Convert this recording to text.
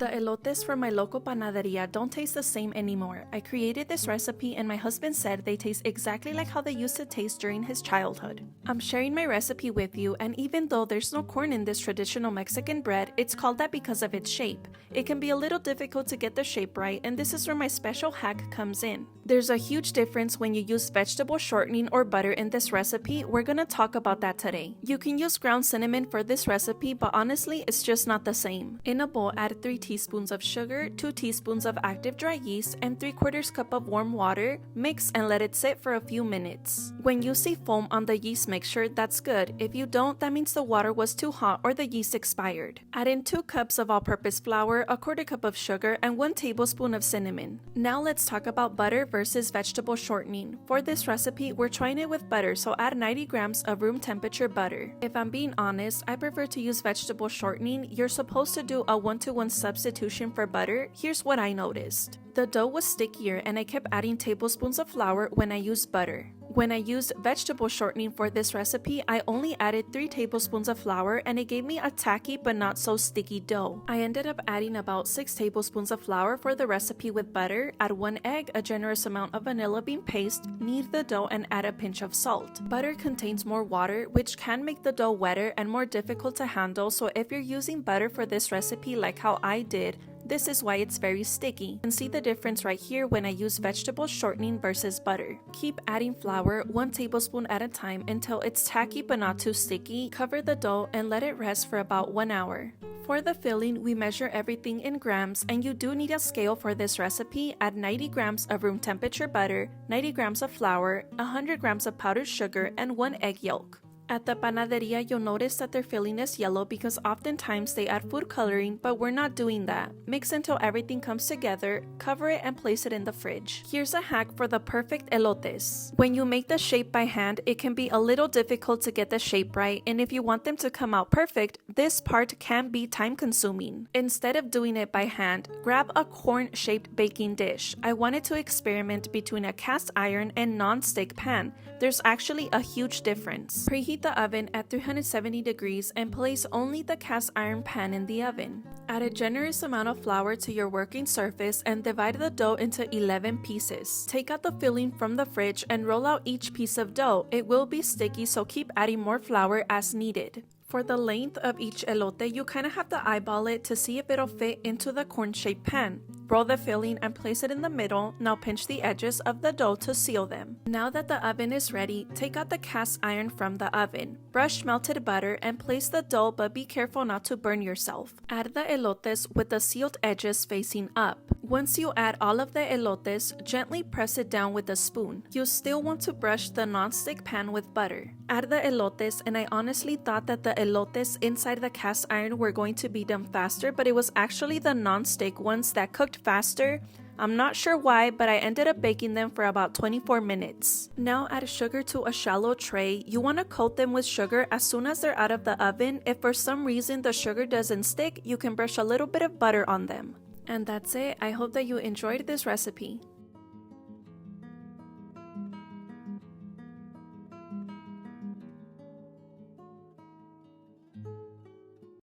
The elotes from my local panaderia don't taste the same anymore. I created this recipe and my husband said they taste exactly like how they used to taste during his childhood. I'm sharing my recipe with you, and even though there's no corn in this traditional Mexican bread, it's called that because of its shape. It can be a little difficult to get the shape right, and this is where my special hack comes in. There's a huge difference when you use vegetable shortening or butter in this recipe. We're gonna talk about that today. You can use ground cinnamon for this recipe, but honestly, it's just not the same. In a bowl, add 3 teaspoons of sugar, 2 teaspoons of active dry yeast, and 3/4 cup of warm water. Mix and let it sit for a few minutes. When you see foam on the yeast mixture, that's good. If you don't, that means the water was too hot or the yeast expired. Add in 2 cups of all-purpose flour, 1/4 cup of sugar, and 1 tablespoon of cinnamon. Now let's talk about butter versus vegetable shortening. For this recipe, we're trying it with butter, so add 90 grams of room temperature butter. If I'm being honest, I prefer to use vegetable shortening. You're supposed to do a 1-to-1 substitution for butter. Here's what I noticed. The dough was stickier and I kept adding tablespoons of flour when I used butter. When I used vegetable shortening for this recipe, I only added 3 tablespoons of flour and it gave me a tacky but not so sticky dough. I ended up adding about 6 tablespoons of flour for the recipe with butter, add 1 egg, a generous amount of vanilla bean paste, knead the dough, and add a pinch of salt. Butter contains more water, which can make the dough wetter and more difficult to handle, so if you're using butter for this recipe like how I did, this is why it's very sticky. You can see the difference right here when I use vegetable shortening versus butter. Keep adding flour 1 tablespoon at a time until it's tacky but not too sticky. Cover the dough and let it rest for about 1 hour. For the filling, we measure everything in grams, and you do need a scale for this recipe. Add 90 grams of room temperature butter, 90 grams of flour, 100 grams of powdered sugar, and 1 egg yolk. At the panaderia, you'll notice that their filling is yellow because oftentimes they add food coloring, but we're not doing that. Mix until everything comes together, cover it, and place it in the fridge. Here's a hack for the perfect elotes. When you make the shape by hand, it can be a little difficult to get the shape right, and if you want them to come out perfect, this part can be time consuming. Instead of doing it by hand, grab a corn-shaped baking dish. I wanted to experiment between a cast iron and non-stick pan. There's actually a huge difference. Preheat the oven at 370 degrees and place only the cast iron pan in the oven. Add a generous amount of flour to your working surface and divide the dough into 11 pieces. Take out the filling from the fridge and roll out each piece of dough. It will be sticky, so keep adding more flour as needed. For the length of each elote, you kind of have to eyeball it to see if it'll fit into the corn-shaped pan. Roll the filling and place it in the middle. Now pinch the edges of the dough to seal them. Now that the oven is ready, take out the cast iron from the oven. Brush melted butter and place the dough, but be careful not to burn yourself. Add the elotes with the sealed edges facing up. Once you add all of the elotes, gently press it down with a spoon. You still want to brush the non-stick pan with butter. Add the elotes, and I honestly thought that the elotes inside the cast iron were going to be done faster, but it was actually the non-stick ones that cooked faster. I'm not sure why, but I ended up baking them for about 24 minutes. Now add sugar to a shallow tray. You want to coat them with sugar as soon as they're out of the oven. If for some reason the sugar doesn't stick, you can brush a little bit of butter on them. And that's it. I hope that you enjoyed this recipe.